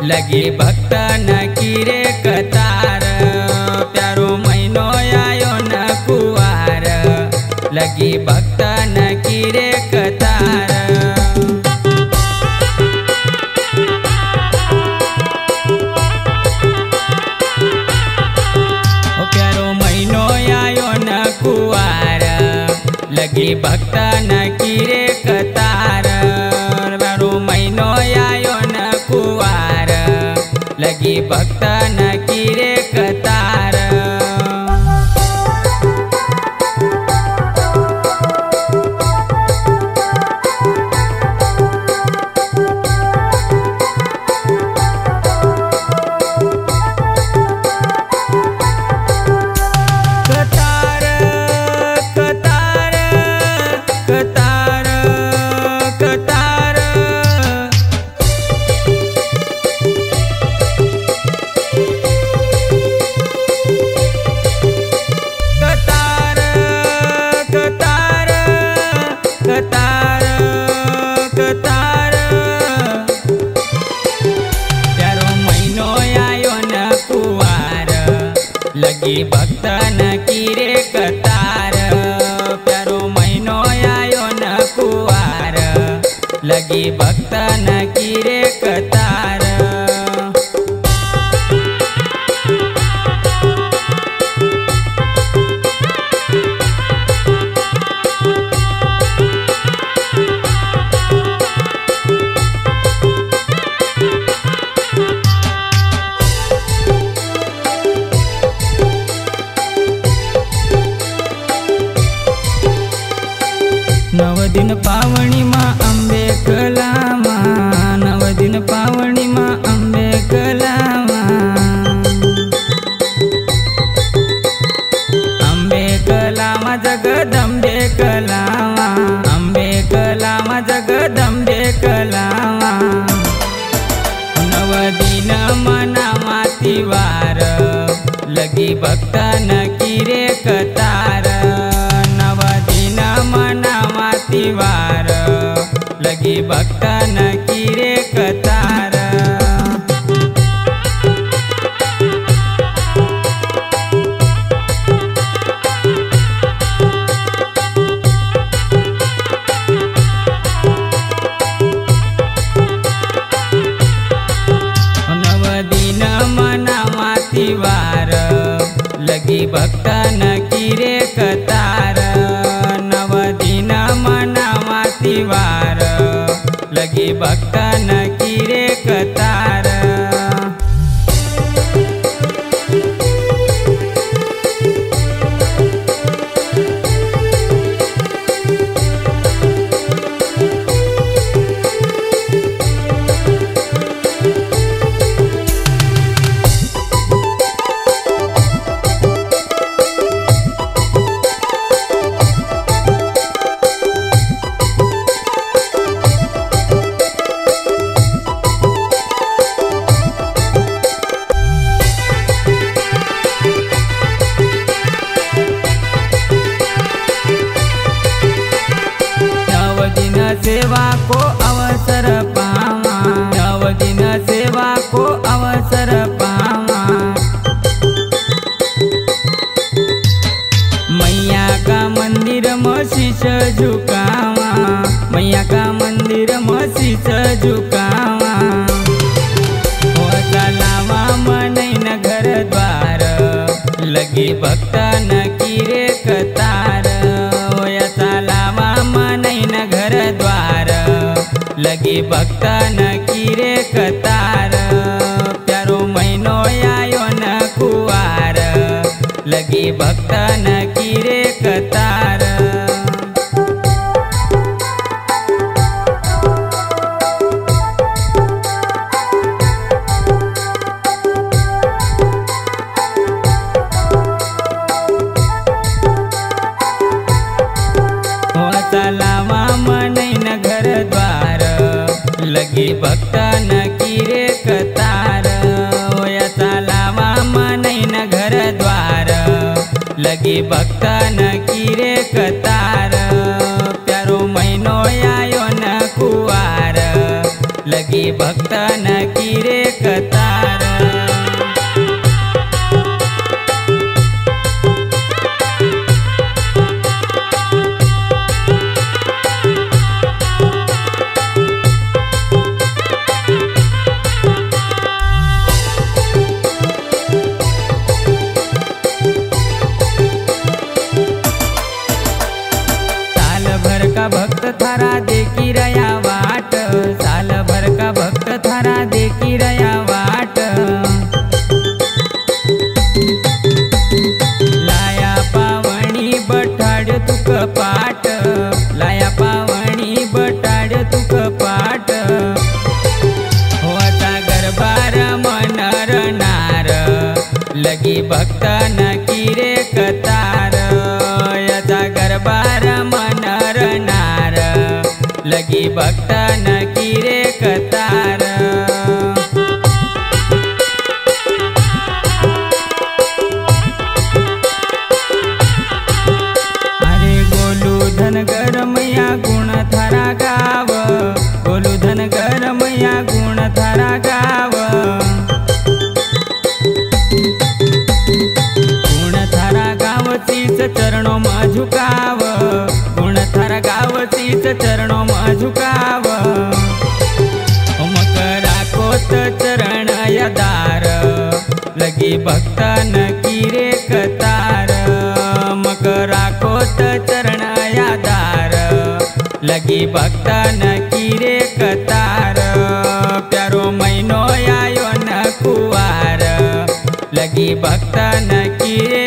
लगी भक्त न कीरे कतार। प्यारो महीनो आयो न कुवार, लगी भक्त न कीरे कतार। प्यारो महीनो आयो न कुवार, लगी भक्त न कीरे कतार। प्यारो महीनो आयो न कुवार, लगी भक्त न कीरे कतार। कतार कतार प्यारो महीनो आयो न कुवार, लगी भक्त न कीरे कतार। प्यारो महीनो आयो न कुवार, लगी भक्त न कीरे कतार। नव दिन पावणी मां अंबे कलामा, नव दिन पावणी मां अंबे कलामा। अंबे कलामा जगदंबे कलामा, अंबे कलामा जगदंबे कलामा। नव दिन मना मातीवार, लगी भक्त न कीरे कतार। नव दिन मना मातीवार, लगी भक्त न कीरे कतार। नव दिन मना मातीवार, लगी भक्त न कीरे कतार। नव दिन मना मातीवार, लगी भक्त न कीरे कतार। सेवा को अवसर पावा, नव दिन सेवा को अवसर पावा। मैया का मंदिर में शीश झुकावा, मैया का मंदिर में शीश झुकावा। लावा मनई न घर द्वार, लगी भक्त न कीरे कतार। लावा मनई न घर द्वार, लगी भक्त न कीरे कतार। प्यारो महीनो आयो न कुवार, लगी भक्त न कीरे कतार। लावा मनई न घर द्वार, लगी भक्त न कीरे कतार। लावा मनई न घर द्वार, लगी भक्त न कीरे कतार। प्यारो महीनो आयो न कुवार, लगी लगी भक्त न की रे कतार। भक्त थारा देखी रया वाट, साल भर का भक्त थारा देखी रया वाट। लाया पावणी बटाड तुक पाट, लाया पावणी बटाड तुक पाट। होता गरबार मनर नार, लगी भक्त न की रे कतार। याचा गरबार मनर नार, लगी भक्त न की रे कतार। अरे गोलू धनगर मैया गुण थारा गाव, गोलू धनगर मैया गुण थारा गाव। गुण थारा गावचीच चरणों में झुकाव, गुण थारा गावचीच चरणों में झुकाव। मकरा कोत चरण यदार, लगी भक्त न की रे कतार। मकरा कोत चरण यदार, लगी भक्त न की रे कतार। प्यारो महीनो आयो न कुवार, लगी भक्त न की रे